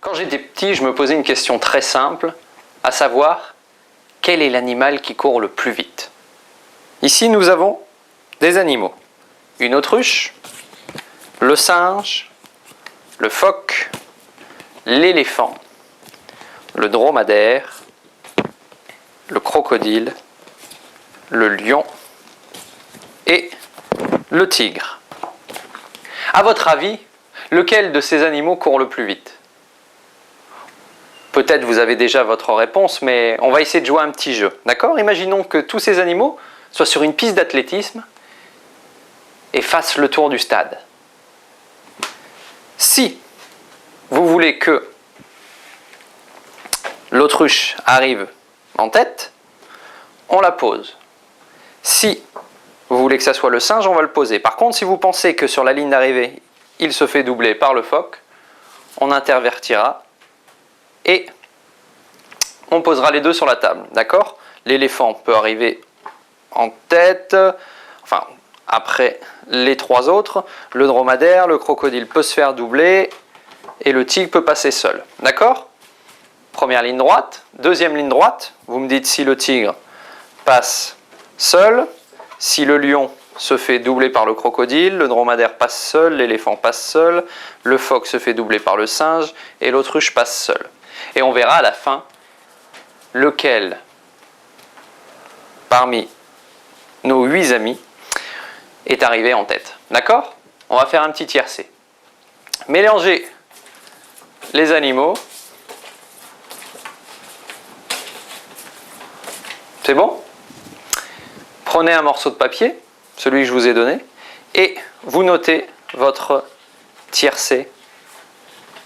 Quand j'étais petit, je me posais une question très simple, à savoir, quel est l'animal qui court le plus vite? Ici, nous avons des animaux. Une autruche, le singe, le phoque, l'éléphant, le dromadaire, le crocodile, le lion et le tigre. À votre avis, lequel de ces animaux court le plus vite? Peut-être vous avez déjà votre réponse, mais on va essayer de jouer un petit jeu. D'accord? Imaginons que tous ces animaux soient sur une piste d'athlétisme et fassent le tour du stade. Si vous voulez que l'autruche arrive en tête, on la pose. Si vous voulez que ça soit le singe, on va le poser. Par contre, si vous pensez que sur la ligne d'arrivée, il se fait doubler par le phoque, on intervertira et on posera les deux sur la table. D'accord? L'éléphant peut arriver en tête, enfin après les trois autres. Le dromadaire, le crocodile peut se faire doubler et le tigre peut passer seul. D'accord? Première ligne droite. Deuxième ligne droite. Vous me dites si le tigre passe seul, si le lion se fait doubler par le crocodile, le dromadaire passe seul, l'éléphant passe seul, le phoque se fait doubler par le singe et l'autruche passe seul. Et on verra à la fin lequel parmi nos 8 amis est arrivé en tête. D'accord? On va faire un petit tiercé. Mélangez les animaux. C'est bon? Prenez un morceau de papier, celui que je vous ai donné, et vous notez votre tiercé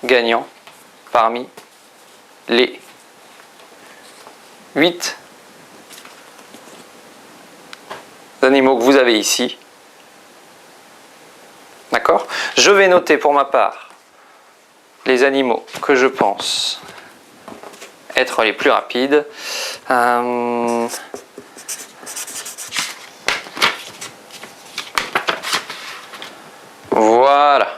gagnant parmi les 8 animaux que vous avez ici. D'accord? Je vais noter pour ma part les animaux que je pense être les plus rapides. Voilà.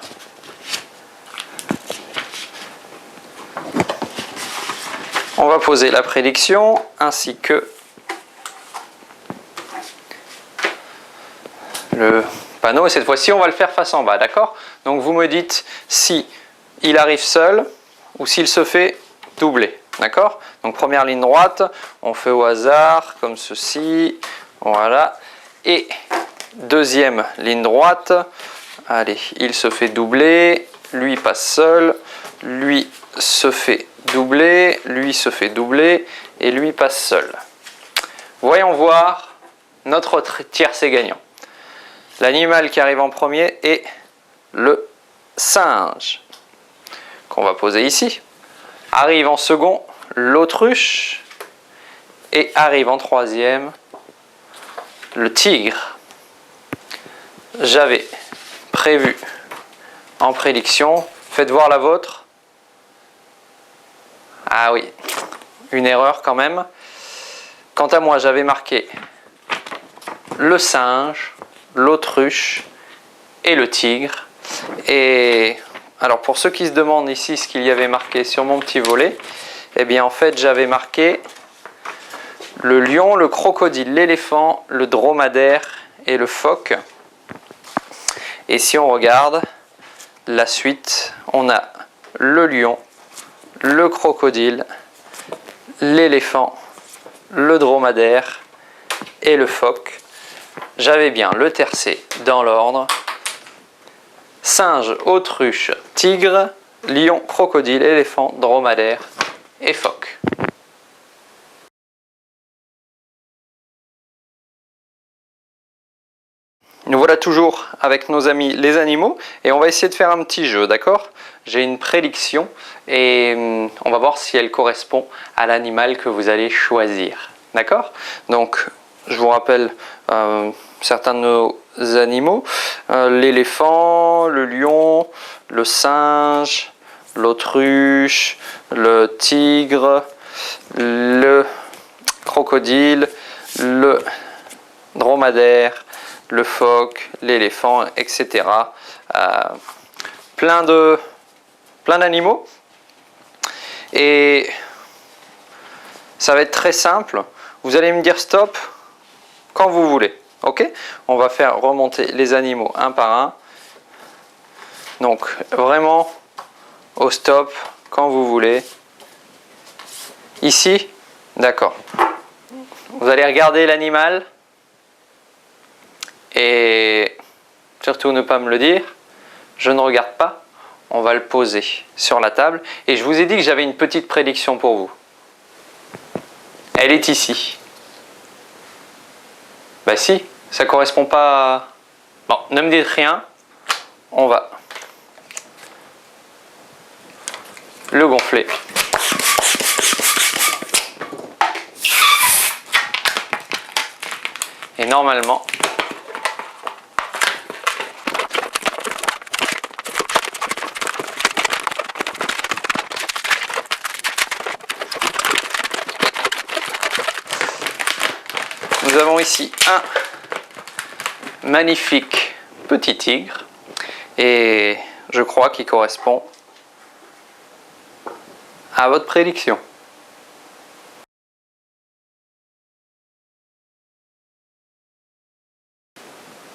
On va poser la prédiction ainsi que le panneau. Et cette fois-ci, on va le faire face en bas. D'accord? Donc vous me dites si il arrive seul ou s'il se fait doubler. D'accord? Donc première ligne droite, on fait au hasard comme ceci. Voilà. Et deuxième ligne droite. Allez, il se fait doubler, lui passe seul, lui se fait doubler, lui se fait doubler et lui passe seul. Voyons voir notre tiercé gagnant. L'animal qui arrive en premier est le singe, qu'on va poser ici. Arrive en second l'autruche et arrive en troisième le tigre. J'avais prévu en prédiction. Faites voir la vôtre. Ah oui, une erreur quand même. Quant à moi, j'avais marqué le singe, l'autruche et le tigre. Et alors pour ceux qui se demandent ici ce qu'il y avait marqué sur mon petit volet, eh bien en fait j'avais marqué le lion, le crocodile, l'éléphant, le dromadaire et le phoque. Et si on regarde la suite, on a le lion, le crocodile, l'éléphant, le dromadaire et le phoque. J'avais bien le tiercé dans l'ordre. Singe, autruche, tigre, lion, crocodile, éléphant, dromadaire et phoque. Nous voilà toujours avec nos amis les animaux et on va essayer de faire un petit jeu, d'accord? J'ai une prédiction et on va voir si elle correspond à l'animal que vous allez choisir, d'accord? Donc je vous rappelle certains de nos animaux, l'éléphant, le lion, le singe, l'autruche, le tigre, le crocodile, le dromadaire, le phoque, l'éléphant, etc. Plein d'animaux. Et ça va être très simple. Vous allez me dire stop quand vous voulez. Ok? On va faire remonter les animaux un par un. Donc vraiment au stop quand vous voulez. Ici, d'accord. Vous allez regarder l'animal et surtout ne pas me le dire. Je ne regarde pas. On va le poser sur la table. Et je vous ai dit que j'avais une petite prédiction pour vous. Elle est ici. Bah si, ça correspond pas à... Bon, ne me dites rien. On va le gonfler. Et normalement, nous avons ici un magnifique petit tigre et je crois qu'il correspond à votre prédiction.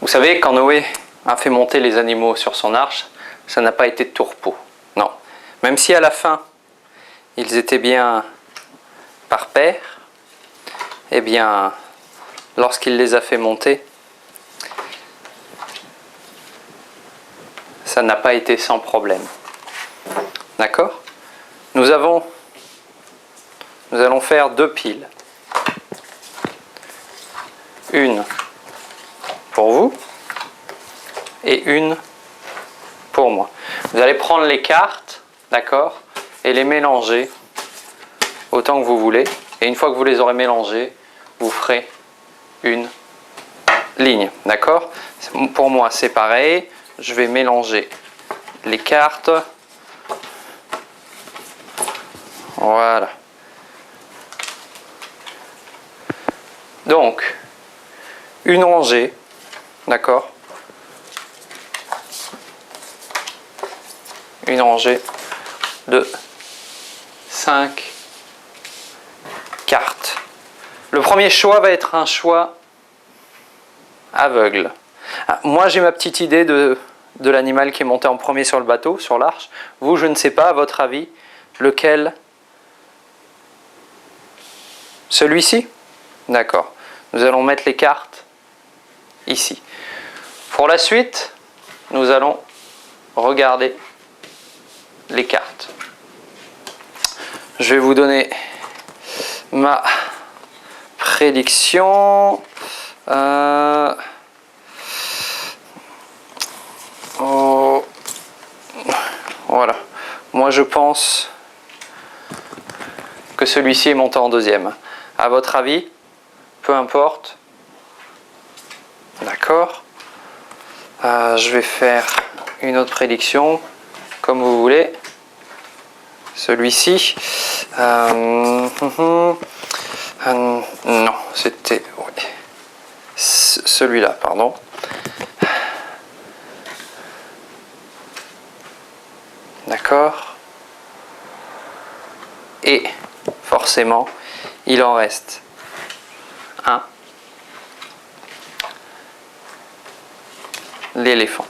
Vous savez, quand Noé a fait monter les animaux sur son arche, ça n'a pas été de tout repos. Non. Même si à la fin, ils étaient bien par paire, eh bien, lorsqu'il les a fait monter, ça n'a pas été sans problème. D'accord? Nous allons faire 2 piles. Une pour vous et une pour moi. Vous allez prendre les cartes, d'accord, et les mélanger autant que vous voulez. Et une fois que vous les aurez mélangées, vous ferez une ligne, d'accord? Pour moi, c'est pareil. Je vais mélanger les cartes. Voilà. Donc, une rangée, d'accord? Une rangée de 5 cartes. Le premier choix va être un choix aveugle. Moi, j'ai ma petite idée de l'animal qui est monté en premier sur le bateau, sur l'arche. Vous, je ne sais pas, à votre avis, lequel? Celui-ci? D'accord. Nous allons mettre les cartes ici. Pour la suite, nous allons regarder les cartes. Je vais vous donner ma prédiction. Oh, voilà. Moi, je pense que celui-ci est monté en deuxième. À votre avis? Peu importe. D'accord. Je vais faire une autre prédiction, comme vous voulez. Celui-ci. Non, c'était... Oui. Celui-là, pardon. D'accord. Et forcément, il en reste un. L'éléphant.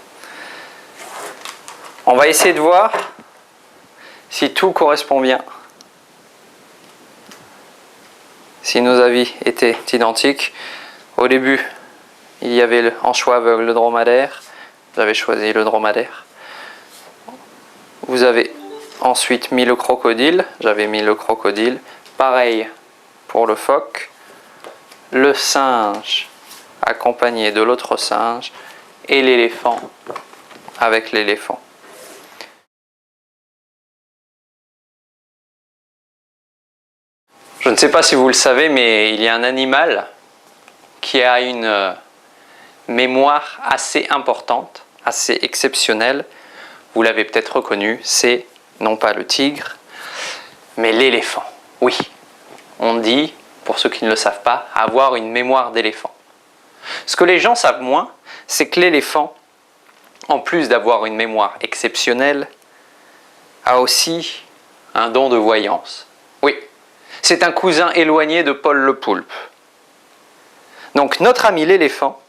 On va essayer de voir si tout correspond bien. Si nos avis étaient identiques. Au début, il y avait en choix aveugle le dromadaire. Vous avez choisi le dromadaire. Vous avez ensuite mis le crocodile. J'avais mis le crocodile. Pareil pour le phoque. Le singe accompagné de l'autre singe. Et l'éléphant avec l'éléphant. Je ne sais pas si vous le savez, mais il y a un animal qui a une mémoire assez importante, assez exceptionnelle. Vous l'avez peut-être reconnu, c'est non pas le tigre, mais l'éléphant. Oui, on dit, pour ceux qui ne le savent pas, avoir une mémoire d'éléphant. Ce que les gens savent moins, c'est que l'éléphant, en plus d'avoir une mémoire exceptionnelle, a aussi un don de voyance. Oui, c'est un cousin éloigné de Paul le poulpe. Donc notre ami l'éléphant,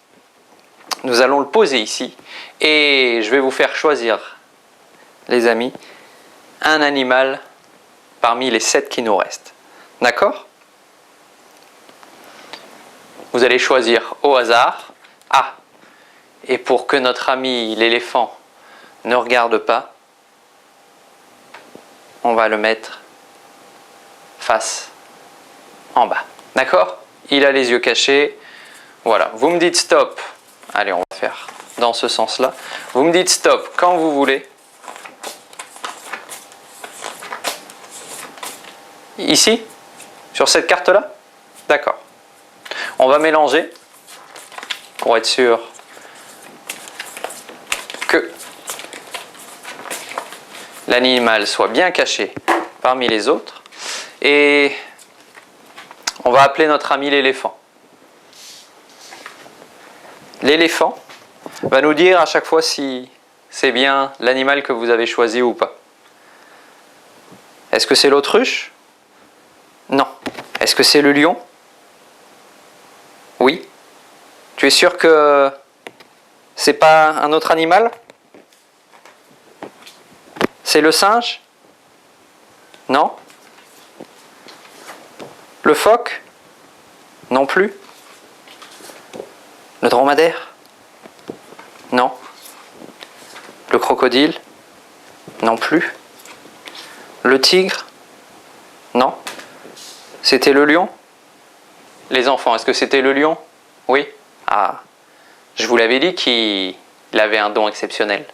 nous allons le poser ici et je vais vous faire choisir, les amis, un animal parmi les 7 qui nous restent. D'accord ? Vous allez choisir au hasard. Ah, et pour que notre ami l'éléphant ne regarde pas, on va le mettre face en bas. D'accord ? Il a les yeux cachés. Voilà, vous me dites stop. Allez, on va faire dans ce sens-là. Vous me dites stop quand vous voulez. Ici ? Sur cette carte-là ? D'accord. On va mélanger pour être sûr que l'animal soit bien caché parmi les autres. Et on va appeler notre ami l'éléphant. L'éléphant va nous dire à chaque fois si c'est bien l'animal que vous avez choisi ou pas. Est-ce que c'est l'autruche ? Non. Est-ce que c'est le lion ? Oui. Tu es sûr que c'est pas un autre animal ? C'est le singe ? Non. Le phoque ? Non plus. Le dromadaire ? Non. Le crocodile ? Non plus. Le tigre ? Non. C'était le lion ? Les enfants, est-ce que c'était le lion ? Oui. Ah, je vous l'avais dit qu'il avait un don exceptionnel.